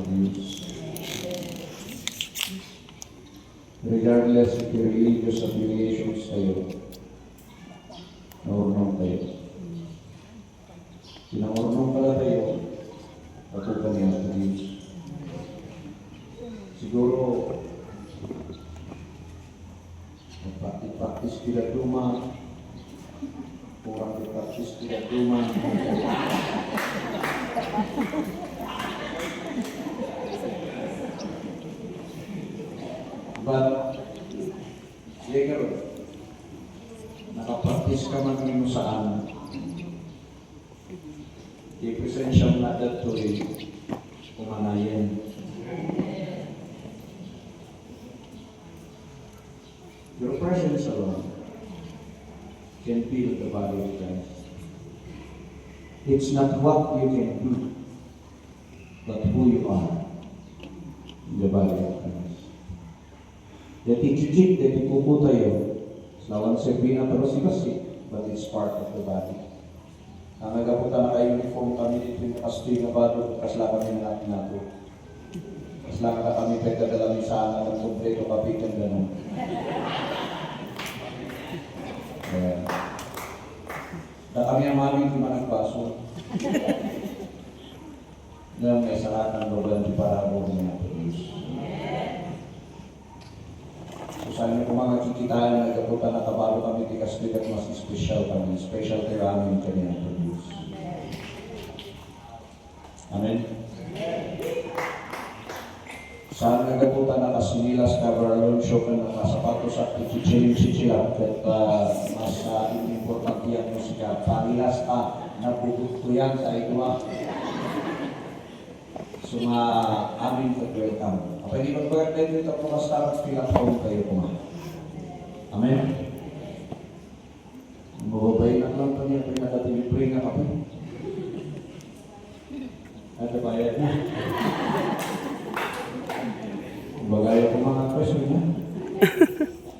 produce. Regardless of your religious affiliations tayo, naurnong tayo. Sinaurnong pala tayo, patukan niya sa Diyos. Siguro, practice kita rumah, kurang practice kita rumah. But, siguro, nakapractice ka man mo saan, i-present siyang nadat tuloy, kumanayan. Your presence alone can build the body of Christ. It's not what you can do, but who you are in the body of Christ. Dati jujik, dati kuku tayo, lawan sabihin na terus ikasik, but it's part of the body. Ang nagapunta na kayo uniform kami dito yung kastoy na bado, kasla kami na natin nato. Kasla ka kami pagkadala ni sana ng kompleto kapitan ganun. Na kami ang mami di managpaso. Na may saratan doon di para mo na produce. So sa inyo kung mga kikitaan na nagkapunta na kabalo kami di kastoy at mas special kami. Special kayo amin kami ang produce. Amen? Saan nagapunta na kasinilas ka baralon show ka na kasapatos at ikichilin-chichilang at mas importante ang musika. Panilas ka, napututuyan sa ikuha. So amin ka-welcome. Kapag di mag-birthday dito po ka-start, pilang-taon kayo kuma. Amen? Mababay na lang pa niya, pinag-atibipray na kapag. At bayad na. Bagay ko mga question niya.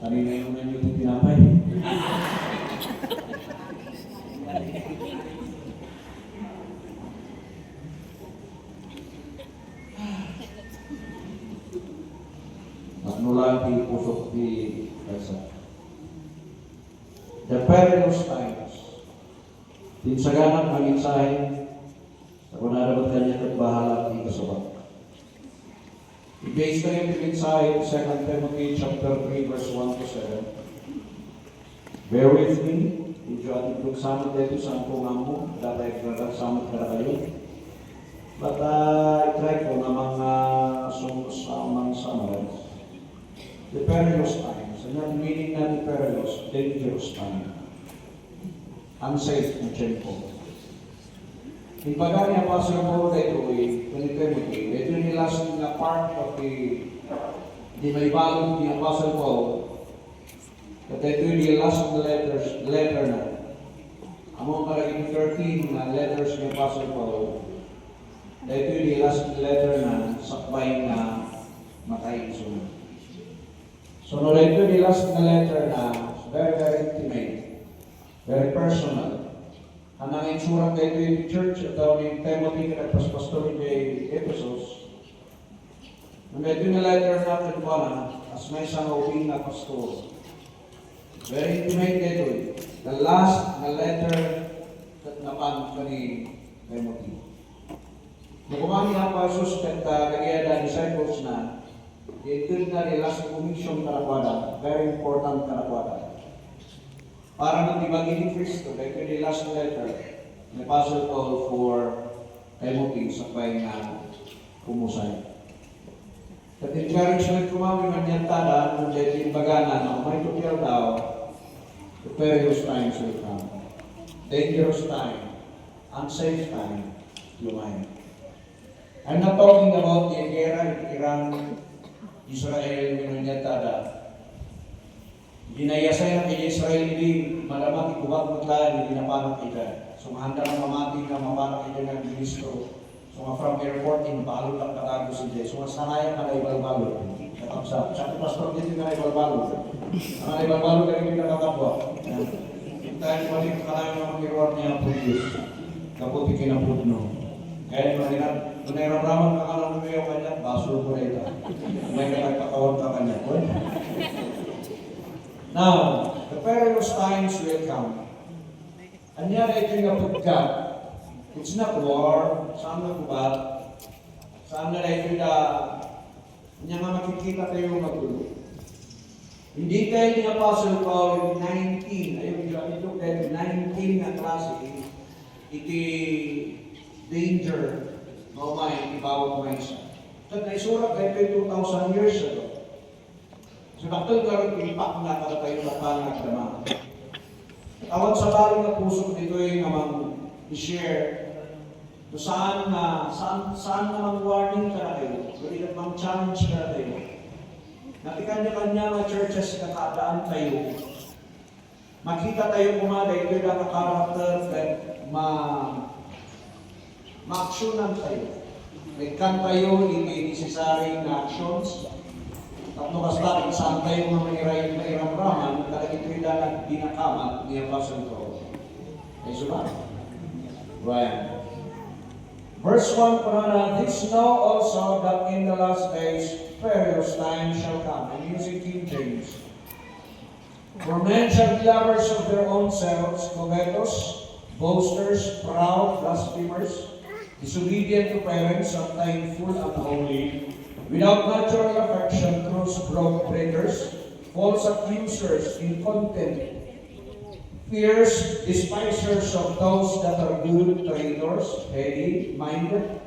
Kanina yung menu yung pinapay. Magnulang di pusok di Elsa. The perilous times. Tinsaganang ang mensahe. Ako na dapat kanya nagbahala di kasabat. I-base na yung mensahe 2 Timothy chapter 3 verse 1 to 7. Bear with me. Medyo ating pagsamot dito sa ang mo. Dapat nagsamot ka na kayo. But I try ko na mga summarize. The perilous times. Ano yung meaning na the perilous? Dangerous time. Unsafe na tempo. Yung pagka ni Apostle Paul dito ay Timothy, ito yung last na part of the may balong ni Apostle Paul. At ito yung last na letter na. Among parang 13 na letters ni Apostle Paul. Ito yung last letter na sakbay na makainsun. So, no, ito yung last na letter na very, very intimate, very personal. Ang nang-insurang kayo yung church at daw ni Timothy na nagpaspastor kay Ephesus. Nandito na letter natin pa na as may isang ubing na pastor. Very intimate dito. The last na letter that napan ka ni Timothy. Kung kumami ang pasus at kagaya na disciples na, ito na the last commission karakwada. Very important karakwada. Para nang ibagin ni Kristo, ito yung last letter ni Apostle Paul for Timothy sa pay na kumusay. At encouragement kumami man yan tada, nung dito yung bagana na may tutil daw, the perilous times will come. Dangerous time, unsafe time, lumay. I'm not talking about the era in Iran, Israel, nung yan tada. Ginayasay na kay Israel hindi malamat ikuwag mo tayo, hindi napanak ita. So mahanda na mamati na mapanak ita ng ministro. So from airport, inbalot ang katago si Jay. So sanayan ka na ibalbalot. Sa pastor dito ka na ibalbalot. Ang ibalbalot ka rin nakakapwa. Tayo pa rin ka na yung mga reward niya po Diyos. Kaputi kinapudno. Kaya Kung nairabraman ka ka ng lumiyaw kanya, basol mo na ito. May nagpakawag ka kanya. Now, the perilous times will come. Anya na ito yung pagkat. It's not war. Saan na kubat? Saan na ito yung anya nga makikita kayo magulo. Hindi kayo ni Apostle Paul 19. Ayun, ito kayo 19 na klase. Iti danger. Maumay, ibawag mo isa. So, naisurat kayo 2,000 years ago. So, naktol ka rin impact na kada kayo na panagdama. Tawag sa baling na puso dito yung namang i-share kung saan namang warning ka na kayo, kung namang challenge ka na kayo. Nakikanya-kanya mga churches na kaadaan kayo. Makita tayo kumaday, ito yung karakter that ma-actionan kayo. Nagkan kayo, hindi necessary na actions. Tapos basta, saan kayo mga mairam-raman, talagang ito yung dalag binakamat ni Apostle Paul. Ay sulat. Right. Verse 1, Parana, this know also that in the last days perilous times shall come. I'm using King James. For men shall be lovers of their own selves, covetous, boasters, proud, blasphemers, disobedient to parents, sometimes full and unholy, without natural affection, cross-broke breakers, false accusers, incontinent, fierce, despisers of those that are good, traitors, heady-minded,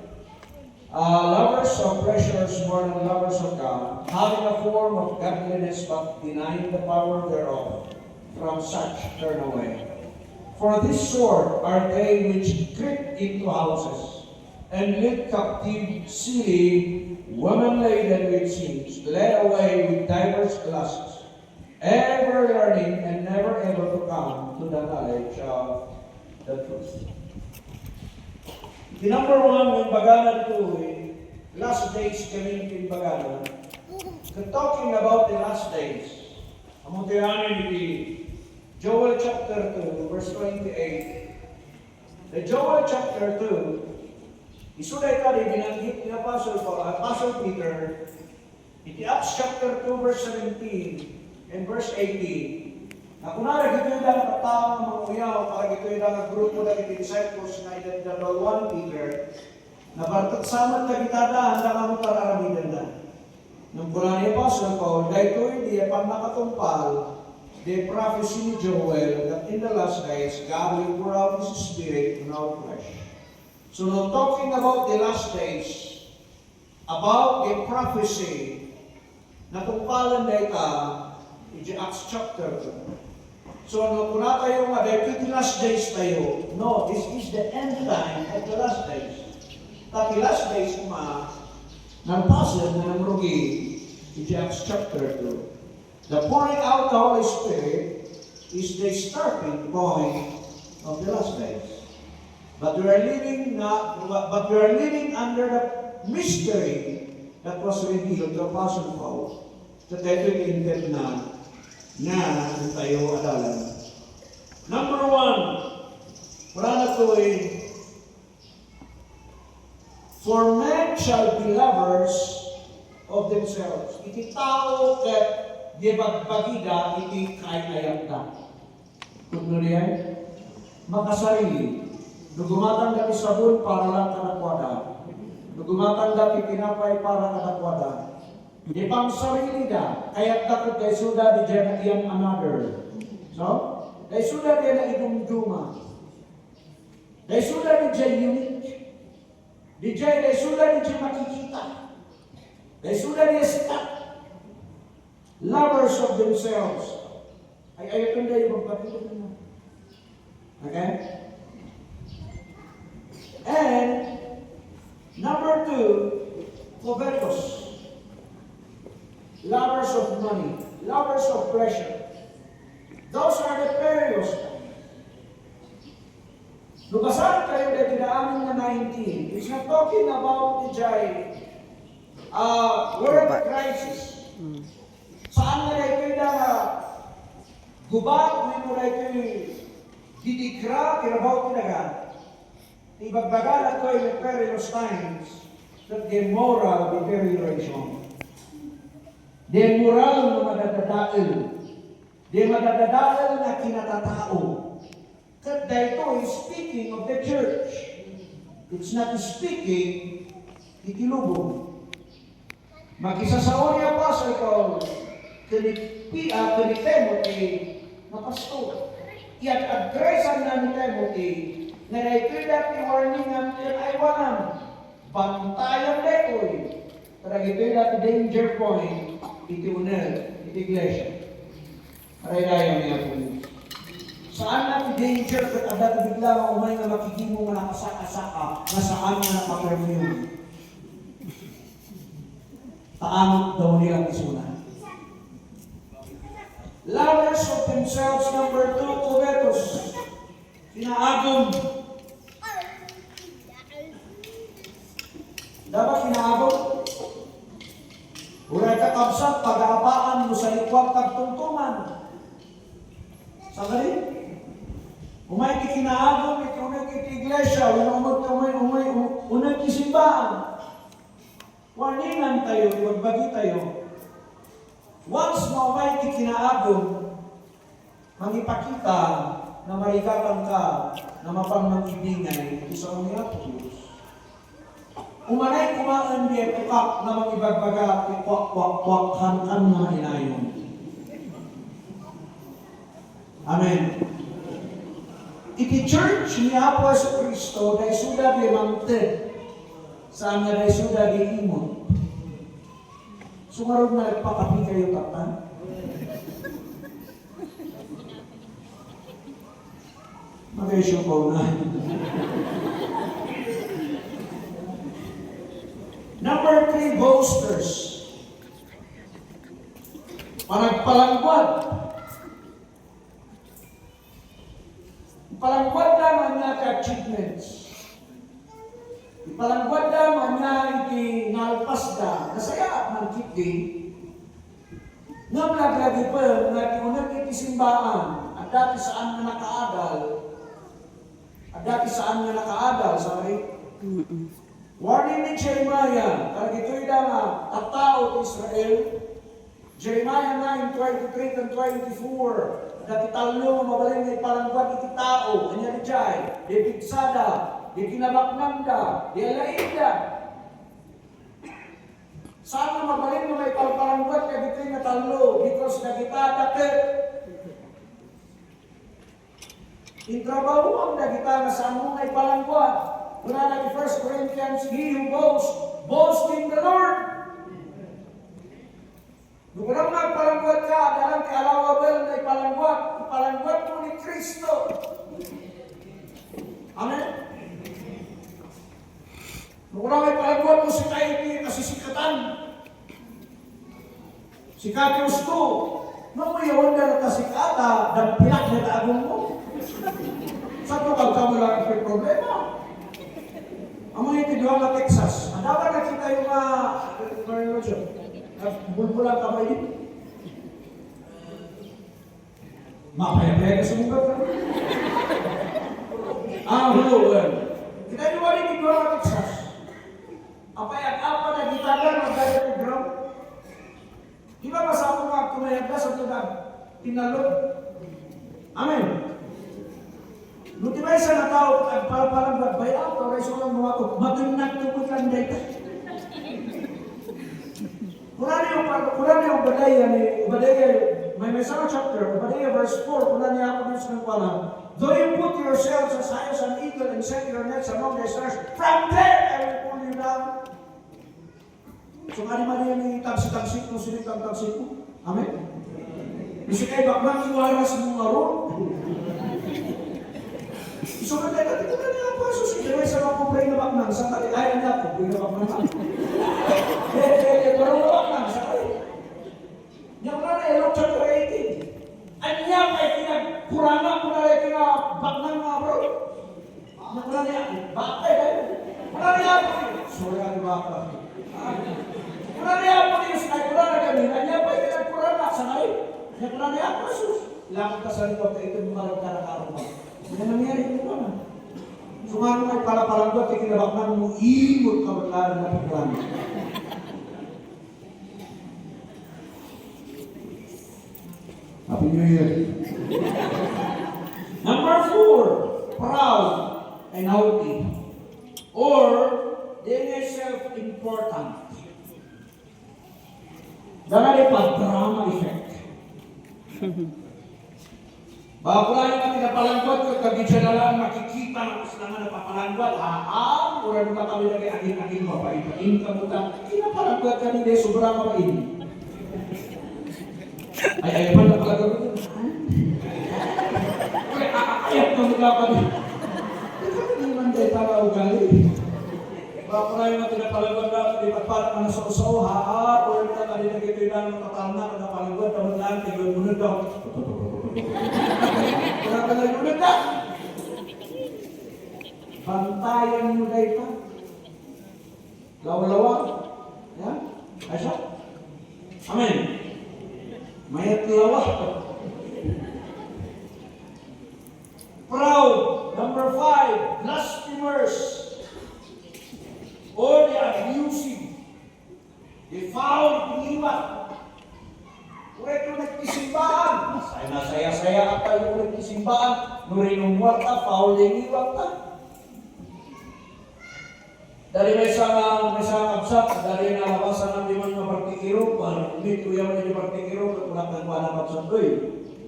lovers of pleasures more than lovers of God, having a form of godliness but denying the power thereof. From such turn away. For this sort are they which creep into houses, and lead captive silly women laden with sins, led away with divers lusts, ever learning and never able to come to the knowledge of the truth. The number one, yung bagana ito, last days kami yung bagana. Talking about the last days, among tiyanin ni Joel chapter 2, verse 28. The Joel chapter 2, isuday ka rin binanggit ni Apostle Peter, iti Acts chapter 2, verse 17, and verse 18, na kunwari gito yung dalang katao ng mga uyaw, para gito yung dalang grupo na iti disciples na idadalawan Peter, na bartot samat na kitadaan na kamo tararamidan na. Nung kuna ni Apostle Paul, dahil ko hindi, pang nakatumpal, the prophecy ni Joel, that in the last days, God will pour out His Spirit on our flesh. So now talking about the last days, about the prophecy, natumpalan na ita, in Acts chapter 2. So, kung na tayo nga, dahil the last days tayo, no, this is the end time of the last days. Tapi last days, ng puzzle na namrugi, in Acts chapter 2. The pouring out the Holy Spirit is the starting point of the last days. But we are living under the mystery that was revealed to Apostle Paul. Sa tayo yung na tayo adalan. Number one, wala na ito for men shall be lovers of themselves. Iti tao ket di bagbagida iti kainayat na. Kung nuriyan, makasarili. Nugumatan dati sabon para lang kanakwada. Nugumatan dati pinapay para kanakwada. Di pang sarili da, kaya't takot kay suda di dyan na iyan another. So, kay suda di na idumduma. Kay suda di dyan unique. Di dyan, kay suda di dyan makikita. Kay suda di sikat. Lovers of themselves. Ay ayatong da yung magpapilip na. Okay? And, number two, covetous. Lovers of money, lovers of pleasure. Those are the perilous times. Lubasan kayo na tinaamin na 19. It's not talking about the world crisis. Saan na rin kayo na gubat, may mo rin kayo didikra, kirabaw tinaga. Ibagbagal at kayo ng perilous times. that the moral deterioration. The moral na madadadael. The madadadael na kinatatao. That dito is speaking of the church. It's not speaking itilubong. Makisasaon niya pa sa ikaw kini Timothy na pastor. I-addressan na ni Timothy na naitulat ni warningan yan ay walang bantayan detoy. Pero itulat danger point iti unel, iti iglesia. Aray-rayo niya po. Saan natin danger kat adat bigla umay nga makikimo nga nakasaka-saka na saan nga nakaperfume. Taangot daw nilang isunan. Lovers of themselves, number 2, covetous. Kinaagom. Dapat kinaagom? Uray kakabsat, pag-aapaan mo sa likwag tagtungtungan. Sa galing? Umay kinaagom, unay iglesia, unay kisimbahan. Warningan tayo, iwagbagi tayo. Once na umay kinaagom, mangipakita na marikatan ka na mapangmangibingay isa ang Diyos. Umanay kumaan diya tukak na magibagbaga ikwak-kwak-kwakhan kan na inayon. Amen. Iti church ni Apo sa Kristo dahil suda di mangted saan nga dahil suda di imon. Sumarod na nagpakapi kayo tapan. Mag-isyo ko na. Number 3, boasters. Panagpalangguad. Palangguad naman nga ka-achievements. Ipalangguad naman nga iti nalpas da. Nasaya man kiti. Nga lagi pa nga tiunag iti simbaan. At dati saan nga nakaadal. Sorry. Warning ni Jeremiah. Kaya ito'y nga at tao Israel. Jeremiah 9:23 and 24. Dati talo mabaling na ipalangguad iti tao. Kanya ni Jai. Di pigsada. Di kinabaknanda, di alaida. Saan na mabaling na may palparangguat ka dito na talo because nagita dakit. Intrabaho ang nagita na saan mo may palangguat. Una na 1 Corinthians, he who boast in the Lord. Nung unang magpalangguat ka, dalang kalawabel na ipalangguat mo ni Kristo. Amen? Nung may palagwan mo si Taiti, kasisikatan. Sikati gusto. Nung may yawan na kasikata, dan pinak na taagong mo. Saan mo kagkamo lang ang problema? Ang mga itiduwa nga Texas. Ang dapat nakita yung bulbulang kamay din. Mapaya-paya ka sa mugat ka. Hello. Kita yung wali itiduwa nga Texas. Apa na gitagan ang gaya ng ground? Di ba masama mga kumayag na sa tugang pinalog? Amen. Nuti ba isa na tao at parang bayaw o reso lang mga ito, matunag tungkol lang dito. Kurang yung Obadiah may isang chapter, Obadiah verse 4, kurang niya ako dito ng pala, though you put yourselves as high as an eagle and set your nets among the stars, from there I will pull you down. So, mali-mali yung tagsik-tagsik mo, sinig-tagsik mo. Amen? Kasi kayo baklang iwaras mong araw. So, dito na niya po, susunod sa mga kumpray na baklang, sa kalilayan niya, kumpray na baklang na. Parang na baklang, sa kalilayan. Yung na na, Luke chapter 18. Ano niya, may pinagkurama ko na rin baklang mga bro. Yung na niya, bakay kayo. Wala niya po. Sorry, ano baklang. Kurang niya po niyo, ay kurang na kami, niya pa yung kurang na, sa ngayon. Niya kurang niya po, sus. Lakot ka sa likod, ito yung mga nagkarakaro mo. Hindi na nangyari ito naman. Sumano ay pala-palanggot, ikinabaknan mo, imot ka maglaran na pagkalan. Happy New Year. Number 4, proud and haughty. Or, they self-important. Dahil pag-drama effect. Bago lang yung pinapalanggot, kagid siya na lang makikita ng kasama na papalanggot. Ura mo kami lagi aging-aging mapait. Income mo lang, pinapalanggot ka nila, sobrang mapait. Ay, man na pala gawin. Ayat na mula kami. Hindi man tayo tala ugali. Bago lang yung pinapalanggot na, di ba parang ano sa usaw, ura mo kami lagi ito yung ng katalna, pinapalanggot, tawag lang, tigod mo na daw. Wala ka na yung nagda. Bantayan nyo na ito. Lawa-lawa. Yan. Ayos. Amen. Mayat lawa. Proud. Number 5. Blasphemers. Or the abusive. The foul pinibat. Kaya ito nagkisimbahan. Saya-saya at tayo nagkisimbahan. Nurinong warta, foul din warta. Dari may isang absat, dari nalabasan ng limang mga partikiro, hindi kuya mo yung partikiro, katulak ng mga absat ko eh.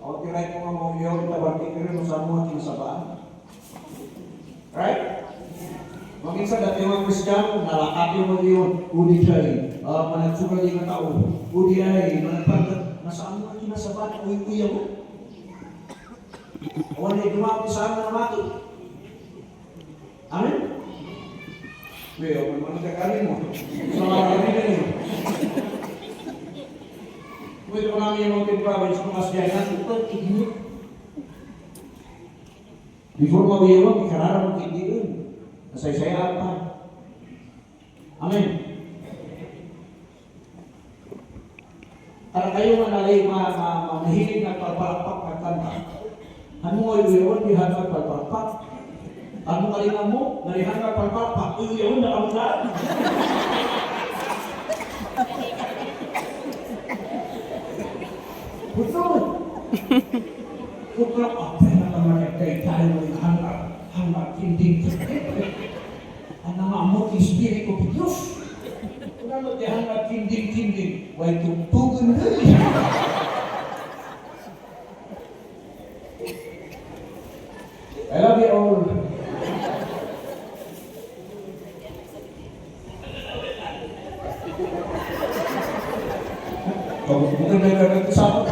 Ako tiray ko mga mga yung partikiro, masamu at kinasabaan. Right? Maminsan dati mga Kristiyano, nalakati mo yun, udi siya eh. Managsugal yung tao, udi ay, managpagkat. Nasaan mo ang kinasabat? Uy-uya mo. Wala na dumaki sa amin na mati. Amen? Wala, man nagkakalin mo. Sa mga rin yun. Pwede ko namin yung mountain province kung asyayan. Ito, iginit. Before mawiyaw, ikarara mo hindi yun. Nasay-sayaan pa. Amen? Para kayo manalay mahilig na palpalakpak na kanta. Ano mo ay uyawan, di hanggang palpalakpak. Ano kalingan mo, narihan ka palpalakpak, uyawan na kamulaan. Betul. Kukulak apa yang akan mereka tahu dengan hanggang tinting. Anak amok espiritu Dios. Kalau dia hangat tinding-tinding, wah itu tunggu lagi. I love you all. Bukan dari kesama.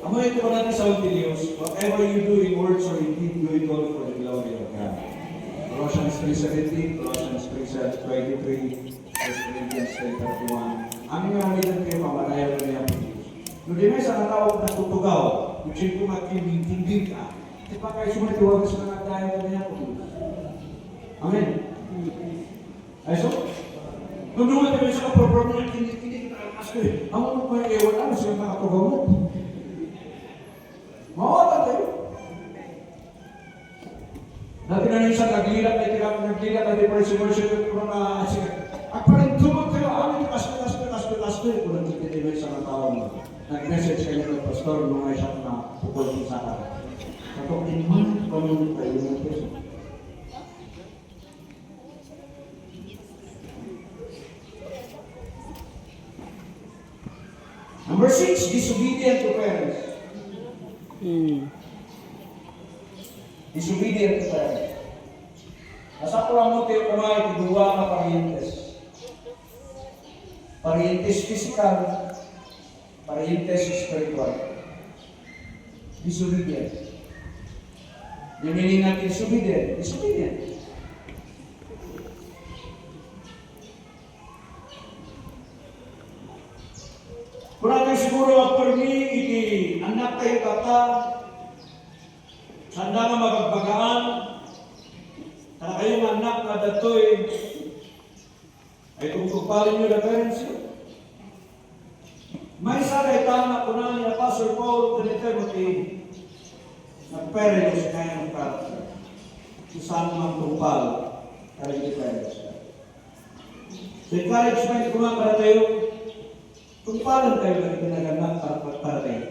Amo itu orang sa videos, whatever you do in words or in deed, do it all for the glory of God. Colossians 3:17, Colossians 3:23, 1 Corinthians 3:31. Amin nga umitan kayo pamalayaw na niya po Diyos. Nung di may sa natawag na tutugaw, kung siya kumakimbing-timbing ka, di pa kayo sumatiwag sa mga tayo na niya po Diyos. Amen. Ay so, nung dumating kayo sa kaprogram niya, hindi kita alakas ko eh. Ang mga mga ewan, ano siya nakatugaw mo? Mawala tayo. Dati na minsan naglilat na depression worship ko na siya. At parang tumag kayo, amin kasto. Kung nagtitibay sa mga tao mo. Nag-message kayo ng pastor nung ay siya na pukul sa akin. Kapag in-man, kung tayo ng person. Number 6, disobedient to parents. Disobedient to parents. Nasa kurang mo tayo kumay, dua na parientes. Parientes physical, parientes spiritual. Disobedient. Yung meaning natin disobedient. Disobedient. Kurang siguro after me, anak kayo kata, sanda nga magagbagaan, kana kayong anak na datoy, ay tungkupalin nyo na parents yun. May saray tama ko na ni Apostle Paul to Timothy, nagperelos kayang character. Isang mga tumpal, karang iperelos ka. So, encouragement ko nga para tayo, tumpalan kayo na ginaganak para tayo.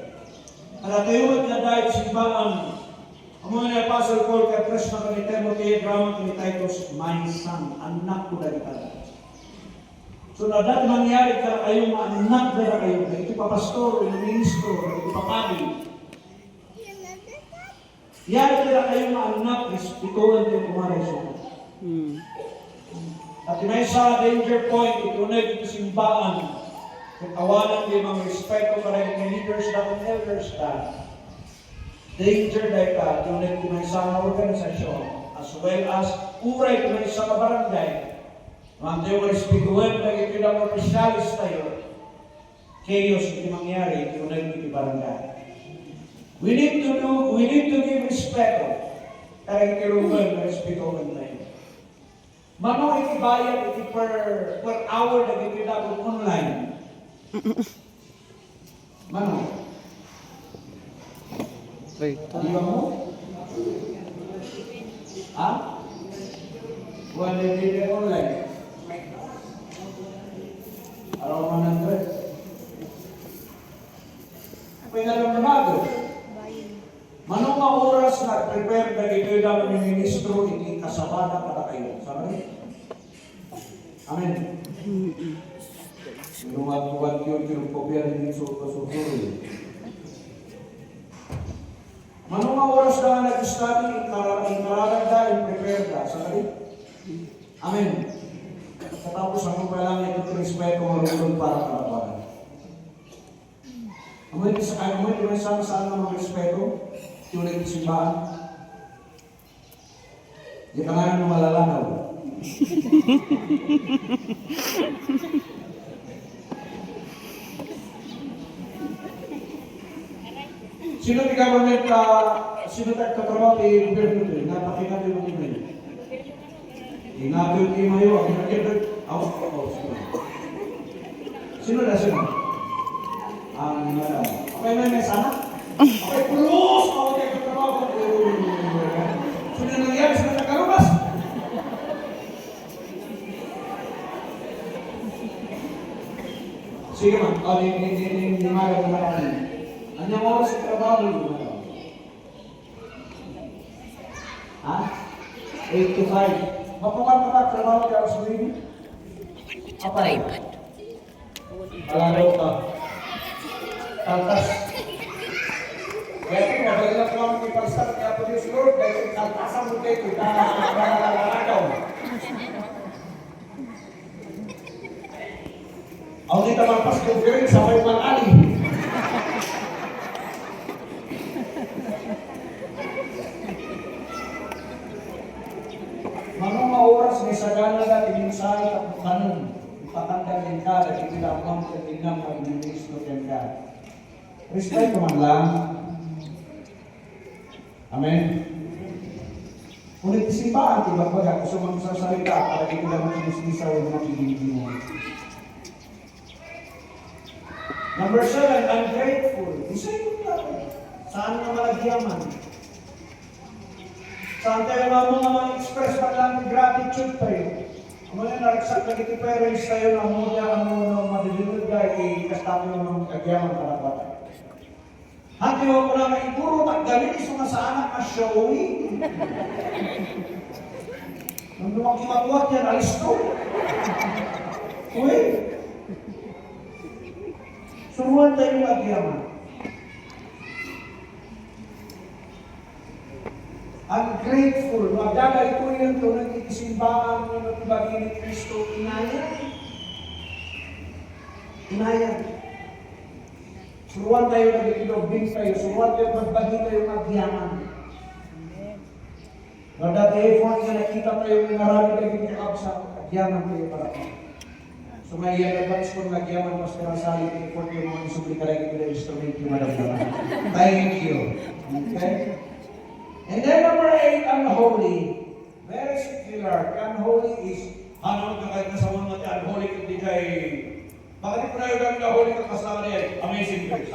Para tayo magladahit simbahan, ang mga ni Apostle Paul kay Krishna kani Timothy, Abraham kani Titus, my son, anak ko dali ka. So na dati mangyari ka kayong anak na kayo, ito pa pastor, ito ministro, ito pa pari. Yari ka kayong anak, respetuhan kayo kumaray siya. At may sa danger point, ito na ito simbahan. Katawanan kayo mga respeto para yung leaders na at elders na. Danger dahil ka, ito na ito may isang organisasyon, as well as uray ito may isang barangay. Mga tayo respetuhan, dahil ito na mga pisyalis tayo. Chaos ito mangyari, ito na ito barangay. We need to give respect. Kaya ito respetuhan tayo. Mano ikibayad iti per hour na gitidabot online. Mano? Di ba mo? Ha? Wala hindi online. Araw 100. Pinalamanado. Manong mga oras na prepare na gitidabot ng ministro iti kasabada para kayo. Sabi? Amen. Lumat-lumat yun, kinupopya rin yung suko-suko. Manong mga oras na nag-study, inkararag da, prepare da. Sabi? Amen. Katapos ang kailangan ito respeto marunong para kalabaran. Amoy di saan ng mga respeto, tunay ng simbahan. Di ka nga nung malalanaw. Sino di government sino nagtatrabaho di gobyerno ito? Napakinggan yung mga email. Ingapin yung email yun. Sino na sino? Okay na may sana? Okay, pulos! Okay, nagtatrabaho. Sino na nangyari? Sino nagkarubas? Sige man, hindi magawa na kami. Anyang oras sa trabaho mo? Ha? 8 to 5. Mapaman trabaho ka sa baby? Apa yun? Alaraw ka. Kaltas. Kaya ito, mabalilang ko ang ipag-start kaya po Diyos Lord, dahil kaltasan mo kayo, ikaw. Ang dito mga pastor gawin sa may mag-ali. Manong oras may sagana na tininsay at kanon. Ipatanda din ka at itinapang sa tinang pag-ministro din ka. Respeto man lang. Amen. Ulit isimbaan, diba ba? Gusto mo sa salita para dito lang sinisisa o makikindi mo. Number 7, ungrateful. Isa yun lang. Saan na malagyaman? Saan tayo mga express pa lang gratitude tayo? Mga nariksak na iti parents tayo na muna ang muna madilunod ka ikastapin ng agyaman para bata. Hati mo ko na ituro taggalin iso nga sa anak na showing. Nung lumakimakuat yan, alis ko. Uy! Suruan tayo ng agyaman. Ungrateful. Magdala ito yung tunang ikisimbangan ng natibagi ni Kristo. Inayan. Inayan. Suruan tayo ng ikilogbing tayo. Suruan tayo magbagi tayo ng agyaman. Magdala effort na nakita tayo ng marami tayo pinakab sa agyaman tayo para tayo. So may advance kong nagyaman mas karasali ng effort yung mga isubli ka rin yung instrument yung madamdaman. Thank you. Okay? And then number 8, unholy. Very secular. Unholy is, ano ka kahit nasa mga unholy kundi kay, bakit ko na yung gagawin unholy ka kasama niya? Amazing grace.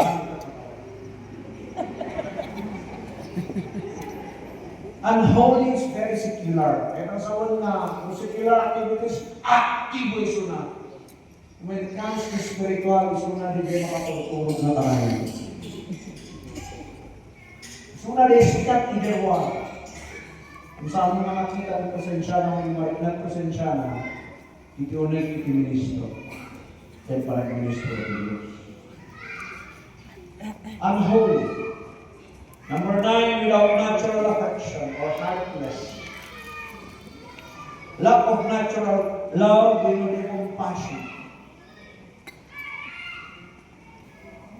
Unholy is very secular. Kaya sa una, kung secular activities, active iso na. When it comes to spiritual, iso na di kayo makapagtulog na tayo. Iso na di sikat idewa. Kung saan mga makita ng presensya ng presensya na, iti-unig, iti-ministro. Kaya parang ministro ng Diyos. Unholy. Number 9, without natural affection or heartless. Lack of natural love, we need compassion.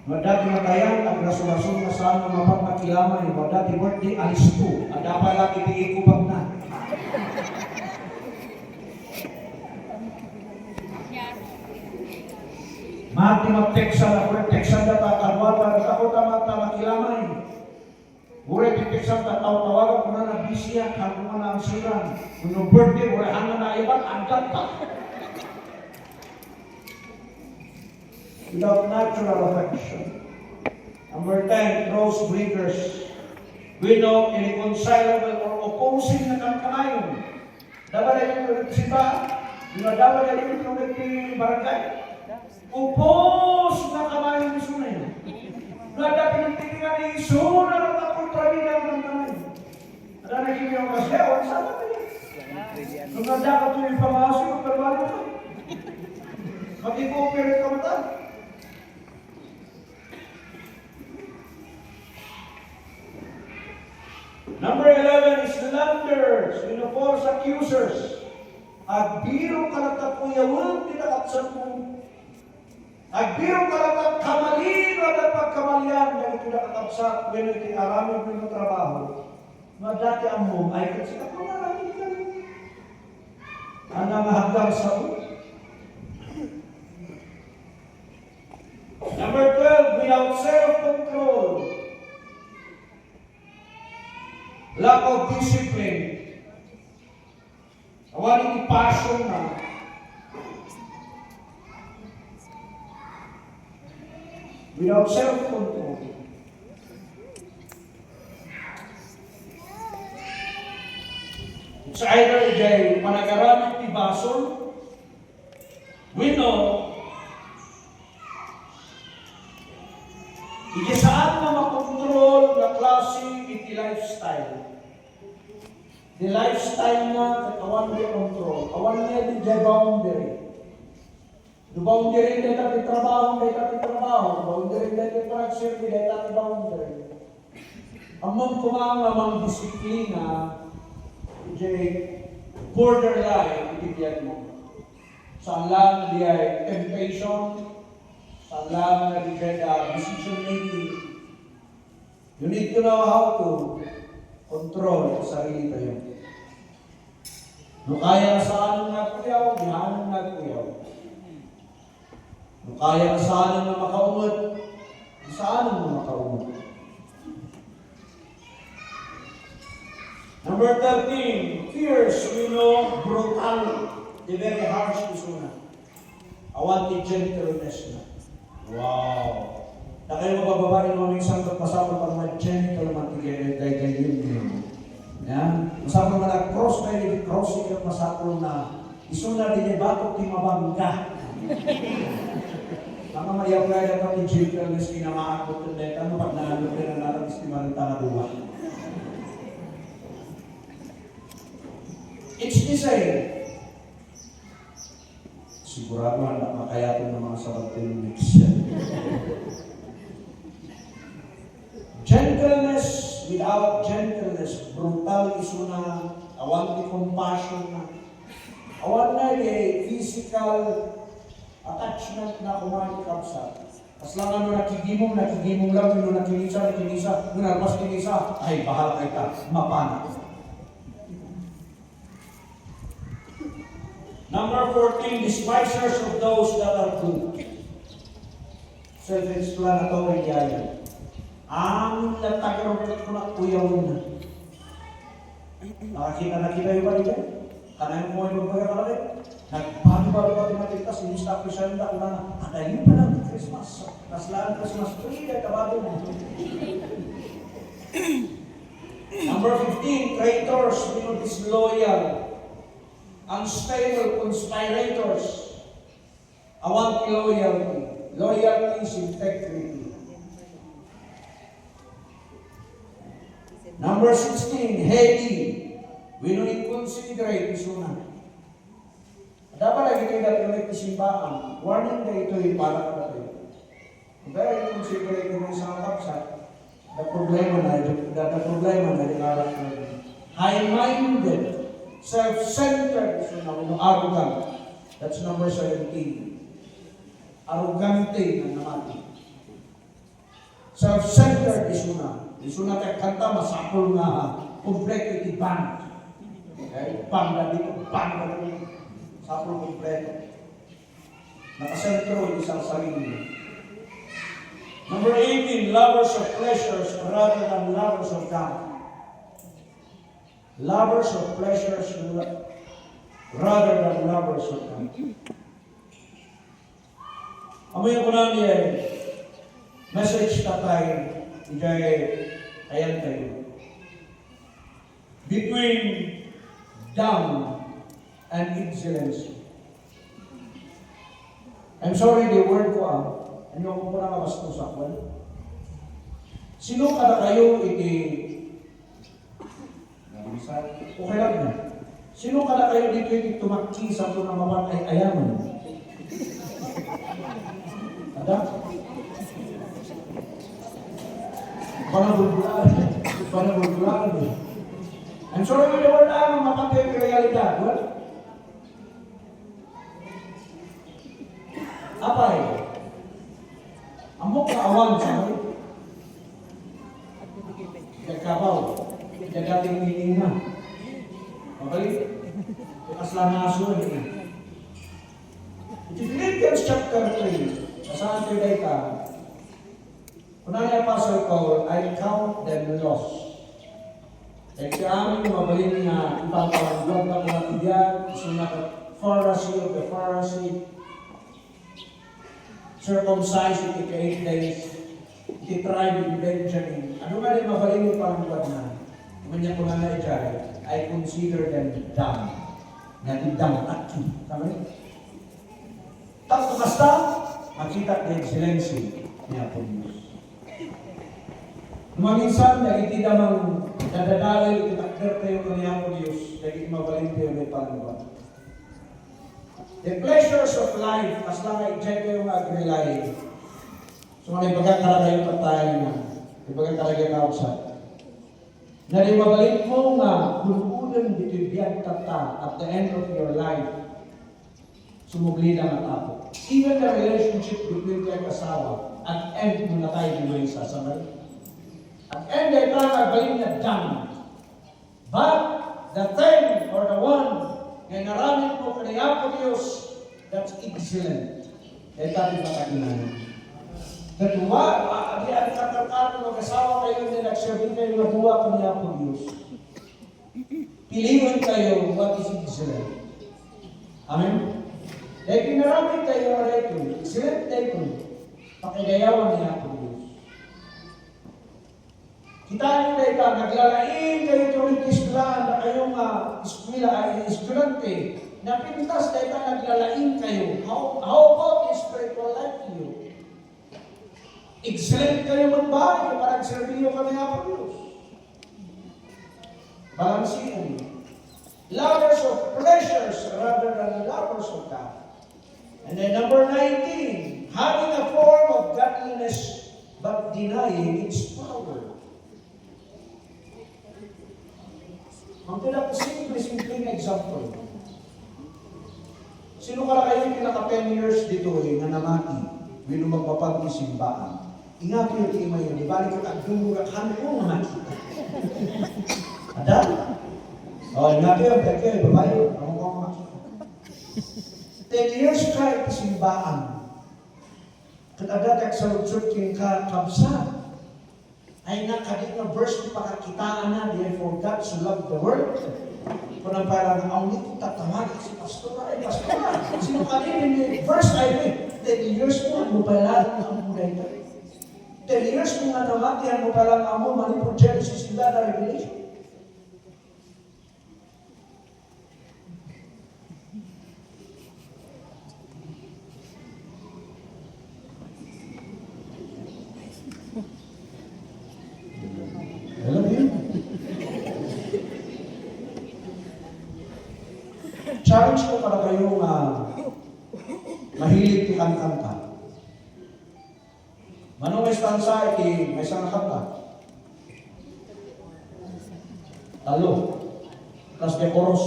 Wadati matayan, at raso-raso na saan na mapagmakilamay, wadati birthday, alis to. Ada pala kitiikubag na. Mati magteksa na, teksa na tatarwata, takot na makilamay. Ure titiksan tataw-tawagan ko na nabisya, kung na ang siran. Kung birthday, ure hanga na iban, agad pa. Without natural affection. Number 10, cross breeders. We know irreconcilable or opposing na kangkanayon. Dapat ay ito nagsiba, dapat ay ito nagbarangay. Opos na kamayon ni Sunay. Dapat pinagtitingan ni Sunay na kontrabida ng kanayon. Ada nagiging ang kasyawan, sama ka niya. Nung nadakat ito yung pamasyo, magkarbalo ka. Mag-i-cooperate ka mata. Number 11 is slanders, false accusers. Agbiro kalatat uyawan, tinakatsan mo. Agbiro kalatat kamalin, at pagkamalian, dahil tinakatapsat, when iti aramid ng trabaho. Madati ang mong, ay kasi ako maraming ka. Ang hanggang sa mo. Number 12, without self-control. Lack of discipline. Awali ni passion na. Without self-control. It's either jay panagaramit ni Bason. We know iti saan na makontrol na klase iti lifestyle. The lifestyle na katawan di control. Awan niya di jay boundary. The boundary di tayo trabaho, di tayo trabaho. Boundary di tayo praksyon, di tayo boundary. Among kumang disiplina, jay borderline iti diyan mo. Saan lang di ay temptation, saan lang di ay decision making. You need to know how to control sa sarili tayo. No kaya na saan nga kuyaw, dihanan nga kuyaw. No kaya na saan nga makaunod, saan nga makaunod. Number 13, fierce, brutal, the very harsh isuna. Awan gentleness na. Wow! Na kayo mabababae ng aming santot masama pang mag-gentle matigay yun. Yan. Masama na nag-cross kayo, cross ikaw masapol na isuna din batok ti mabangga. Mga mayaw na yan ang gentleness kinamaan ko ito dahil ano pag nahanap din ang narabis ni Marita na it's the same. Sigurado anak makayatin ng mga sabatin mix. Gentleness without gentleness, brutal isuna, awan di compassion na. Awan na physical attachment na kumalikap sa. As lang ano nakigimong lang, nakinisa, nalpas kinisa, ay bahal kay ka, mapana. Number 14, despisers of those that are good. Self-explanatory yan. Ang latagaroon ko na kuyawin na. Nakita yung balik yan? Kanayang mo ay magbaga ka lang eh. Nagbago-bago ka tinatikas, sinista ko siya na na, adayin pa lang Christmas. Naslaan Christmas tree, kaya kabago mo. Number 15, traitors, disloyal, unstable conspirators, awang loyalty. Loyalty is integrity. Number 16, heady. We don't inconsiderate isuna. Dapat lagi kayo dati kisimbaan. Warning na ito yung para ka dati. Pero inconsiderate mo sa kapsa. The problema na yung arak na yun. High-minded, self-centered, arrogant. That's number 17. Arrogante na naman. Self-centered isuna. Isuna tayo kanta, masakol nga kompleto iti band. Okay? Band na dito, sakol kompleto. Nakasentro isang sarili. Number 18, lovers of pleasures rather than lovers of God. Lovers of pleasures rather than lovers of God. Amoy ko na niya, message na tayo, ayan tayo. Between dumb and excellency. I'm sorry, the word ko ano ko po na kabastos ako. Sino kada kayo okay lang na. Sino kada kayo dito tumakki sa ito na mamatay ayaman? Ada? Panabulbulaan. I'm sorry, with the word mapatay ang realidad. What? Apay? Amok na awan sa akin. Kakabaw. Kagating meaning na. Mabalik. Kasla na aso eh. Philippians chapter 3. Basahan ko dahil ka. Kuna ni Apostle Paul, I count them lost. Dahil sa amin mabalik nga ibang kawanggong na mga tibiyan, sunat Pharisee of the Pharisee, circumcised iti 8 days, iti tribe in Benjamin. Ano nga rin mabalik yung pangulat na? Kumanya ko na I consider them dumb. Natidang taki. Tama rin? Tapos basta, makita the excellency niya po Diyos. Maminsan, nagiti damang nadadalay, itakder tayo niya po Diyos, nagiti mabalik tayo may pangulat. The pleasures of life, as lang ay dyan kayo mag-rely. So, may pagkakaragay yung patayan na. May pagkakaragay na usap. Na rin mabalik mo nga, kulukunan dito biyag tata at the end of your life, sumugli na ang tapo. Even the relationship between kayo kasawa, at end mo na tayo di isa sa mali. At end ay tayo magbalik na done. But, the thing or the one na naramit mo kanaya po Diyos, that's excellent. Kaya tayo makaginan. Kedua, di ada kata-kata mag-asawa kayo na nagsabi kayo na buwa kanaya po Diyos. Pilihan kayo what is excellent. Amen? Dahil pinaramit kayo na ito, excellent ito, pakigayawan niya po Diyos. Kita nyo na ito, naglalain kayo tuwing iskulan na kayong eskwela ay eskulante, na pintas na ito, naglalain kayo. How about the spiritual life to you? Excellent kayo magbahay, parang serbilyo kami nga po Diyos. Balansihan. Lovers of pleasures rather than lovers of God. And then number 19, having a form of godliness but denying its power. Magtila po simple example. Sino ka kayo yung pinaka-10 years dito na namati, wino magpapag ni simbaan? Ingat yung tima yun, ibalik ko kagdumurak, ano mo makita? Ada? Ingat yung peke, babayo, ano ko makita? 10 years ka simbaan. Katagatag sa lutsot king kabsa. Ay nakadik na verse ni pakakitaan na, therefore God so loved the world. Kung ang parang, ang nito tatawagin si pastora, pastora. Sino ka rin yung verse ay rin, 10 years mo pala ang buday ka. 10 years mo nga namatihan mo pala ang mo, manipod Genesis sila na Revelation. Challenge ko para kayo mahilig ti kanta. Manong estansa iti may isang kanta. Talo. Plus de chorus.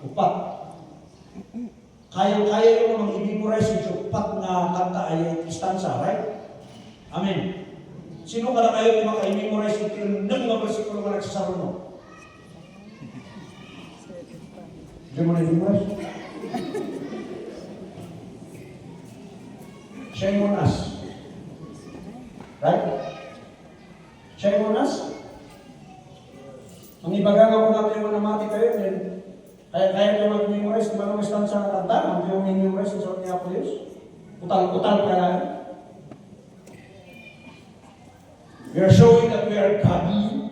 Upat. Kaya yung namang i-memorize yung upat na kanta ay estansa, right? Amen. Sino ka na kayo yung maka-memorize yung mga versikulo ka nagsasaro mo? Hindi mo na-memorize? Shame on us. Right? Shame on us? Ang ibagang ako natin yung manamati kayo, then kaya kayo mag-memorize, di ba nung stand sa kanta, ang yung memorize sa Minneapolis? Utal-utal ka lang. We are showing that we are godly.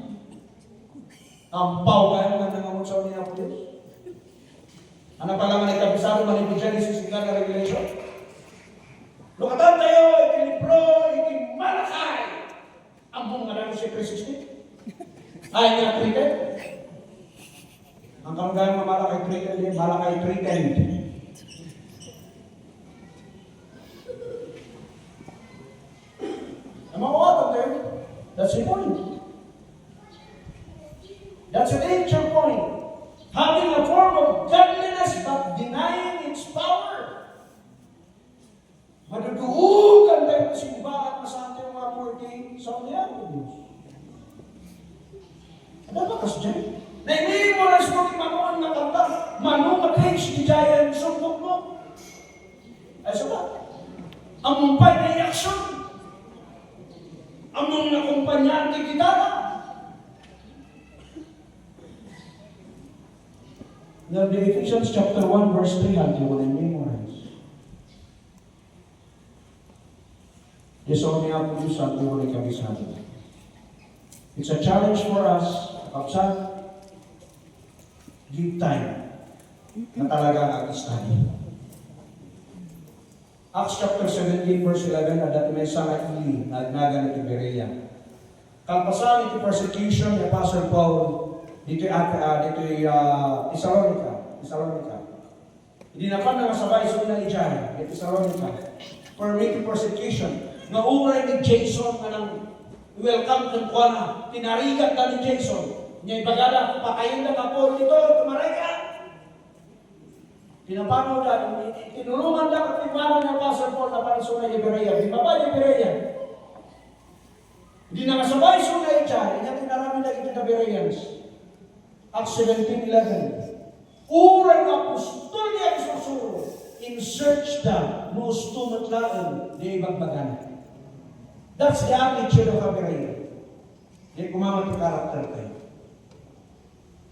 Ang pau kayo nga nangamot sa Minneapolis. Ano pa lang ang nagkabisado, manipid Genesis, ika na Revelation? Lukatan tayo, ikinipro, ikimalakay. Ang buong nga lang si Christ ay nga treated. Ang kamagayang mamalakay treated din, malakay treated. Ang mga water there, that's the point. That's the danger point. Having a form of godliness but denying its power. Madudugan tayo sa simbahan na sa ating mga purity sa unyan ng Diyos. Ano ba kasi dyan? Na-memorize mo kung ano ang nakanta. Mano mag-reach di dyan sumbok mo. Ay sabat. Ang mumpay na reaction. Ang mga nakumpanyante kita na. Now, the Ephesians chapter 1 verse 3 have you want to memorize. Yes, only have to do something when it comes to it's a challenge for us, kapsa, give time na talaga mag-study. Acts chapter 17 verse 11, na dati may isang ili na agnagan iti Berea. Kalpasan iti persecution ni Apostle Paul dito Thessalonica. Hindi na pa nakasabay sa unang ijay, Thessalonica. Permit persecution. Nga uray ni Jason nga nang welcome ng kuwana. Tinarigat na ni Jason. Niya ibagada, pakayin na ka po dito, tumaray ka. Pinapanaw na, tinulungan na kapipanaw ng Apostle Paul na panasuna ni Berea. Di ba ba ni Berea? Hindi nakasabay sa unang ijay, niya tinarami na ito na Bereans. Acts 17:11. Uray ng apostol niya isusuro, in search da, most tumatlaan, di ibagbagan. That's the attitude of a Berea. Di kumamat yung karakter tayo.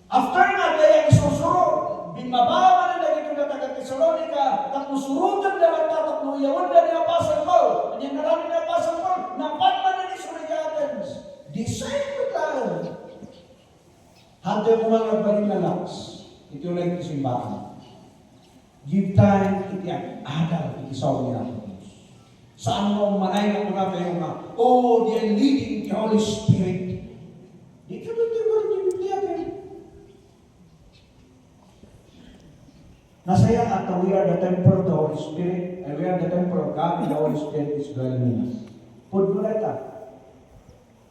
After nga, kaya isusuro, bimabawa na ito na taga-Thessalonica, takmusurutan na magtatakmuyawan na ni Apostle Paul. Ang narami ni Apostle Paul, napatman na ni Suryatens. Disciple lang. Hante ko mga nagbaling na laks. Ito lang ito simbahan. Give time, iti adal, iti saw niya. Saan mo manay na kuna kayo nga, oh, they are leading the Holy Spirit. Di ka doon tayo rin yung Biblia kayo. Nasaya at we are the temple of the Holy Spirit, and we are the temple of God, and the Holy Spirit is dwelling in us. Put mo na ito.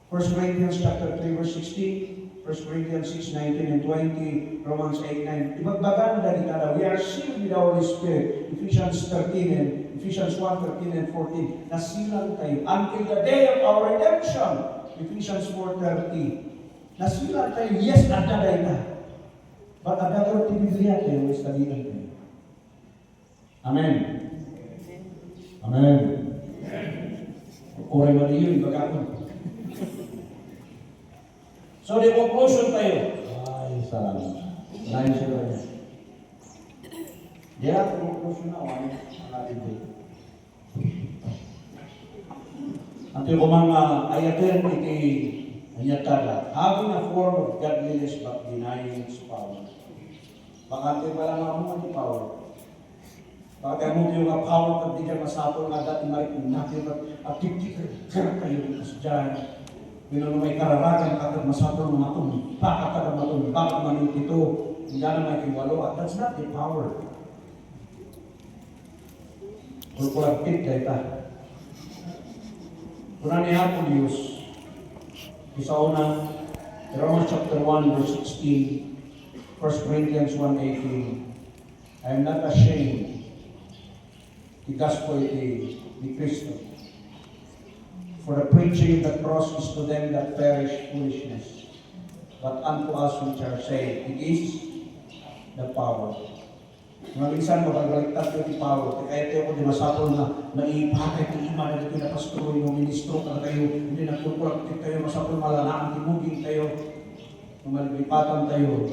1 Corinthians chapter 3, verse 16, 1 Corinthians 6:19 and 20, Romans 8:9. Ibagbagan na kita we are sealed with the Holy Spirit. Ephesians 13 and Ephesians 1:13 and 14. Nasilang tayo until the day of our redemption. Ephesians 4:30. Nasilang tayo. Yes, nadaday na. But another Biblia tayo is talitan tayo. Amen. Amen. Oray mo na yun, ibagagon. So, the conclusion tayo. Ay, salamat. Lain siya tayo. Di ang conclusion na, wala natin tayo. At yung mga ayatin iti anyatala, having a form of godliness but denying its power. Bakante pala nga mo iti power. Bakante mo yung power pag di ka masapol nga dati marik natin at tiptik ka kayo sa dyan. Minano may kararagan kakad masapol mga itong, bakit kakad matong, bakit manit ito, hindi naman kiwalo. That's not the power. Kung kulagpit, dahita. Kuna ni Apolius, isa una, Romans chapter 1, verse 16, 1 Corinthians 1:18, I am not ashamed the gospel the Christ. For the preaching of the cross is to them that perish foolishness, but unto us which are saved, it is the power. Mga minsan, mabagaliktad ko yung power. Kaya ito ako di masapol na maipakay ng ima na dito na pastro, yung ministro ka kayo, hindi nagkukulat kayo, masapol malanaan, timugin kayo, malipatan tayo.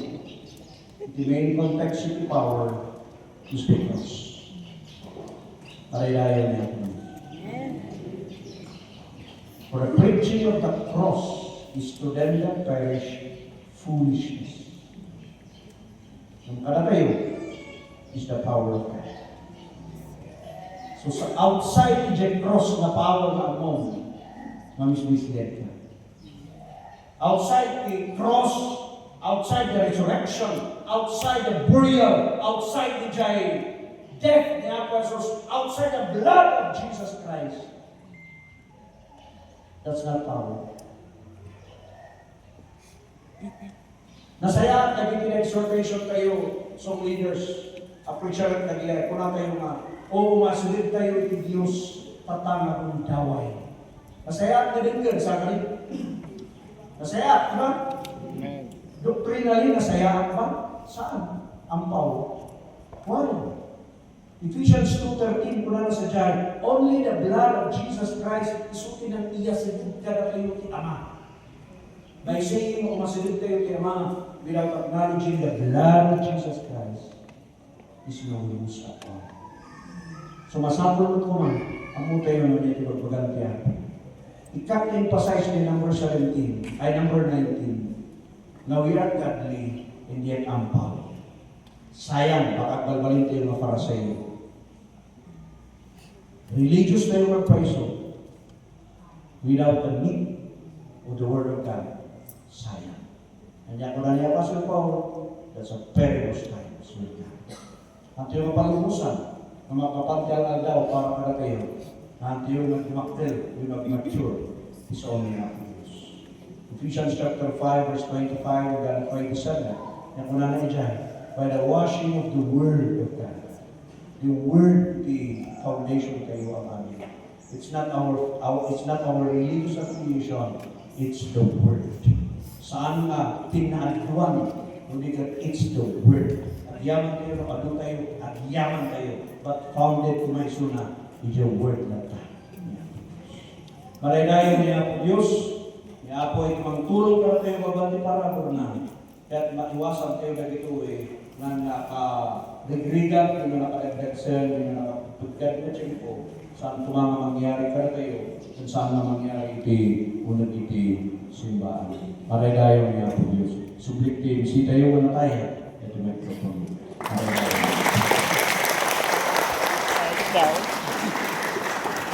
The main context of the power is the cross. Parilayan niya. For the preaching of the cross is to them that perish foolishness. Ang kada kayo, is the power of God. So sa outside the cross na power na among, mamismislead ka. Outside the cross, outside the resurrection, outside the burial, outside the death ni Apostles, outside the blood of Jesus Christ, that's not power. Nasaya, nagiging exhortation kayo, some leaders, a preacher at nagiging, kung na kayo nga, o masulid tayo iti Diyos, patang akong daway. Nasaya at nagiging sa kalit. Nasaya, diba? Doctrinally, nasaya ba? Saan? Ang power. Why? Ephesians 2:13, kung na sa dyan, only the blood of Jesus Christ isutin ang iya sa kada kayo ti Ama. By saying mo, masulid kayo ti Ama, without acknowledging the blood of Jesus Christ, is no use at all. So masapulot ko man, ang tayo na nito magpagantiyan. I-emphasize ni number 17, ay number 19, na we are godly and yet ample. Sayang, baka balbalin tayo mga para sa iyo. Religious tayo magpaiso without the need of the Word of God. Sayang. Nandiyan ko na niya Apostle Paul, that's a perilous time with God. Ang tayo mapalumusan, na makapantyal na daw para kada kayo, na ang tayo mag-mature, is only enough to use. Ephesians chapter 5, verse 25 and 27, yan ko na dyan, by the washing of the Word of God. The Word, the foundation kayo ang amin. It's not our religious affiliation, it's the Word. Saan nga tinaaduan, hindi ka, it's the Word. Agyaman kayo, nakado tayo, agyaman tayo, but founded kumaisuna, is your Word na tayo. Malaydayo niya po Diyos, niya po ay tulong para tayo mabanti para po na. Kaya't maiwasan tayo na dito na naka-regrigan, yung naka-advexel, yung naka-pagkat na siya po, saan tumama mangyari ka tayo, kung saan na mangyari iti, unang iti simbaan. Malaydayo niya po Diyos. Sublikti, bisita yung na tayo, ito may propon. Malaydayo.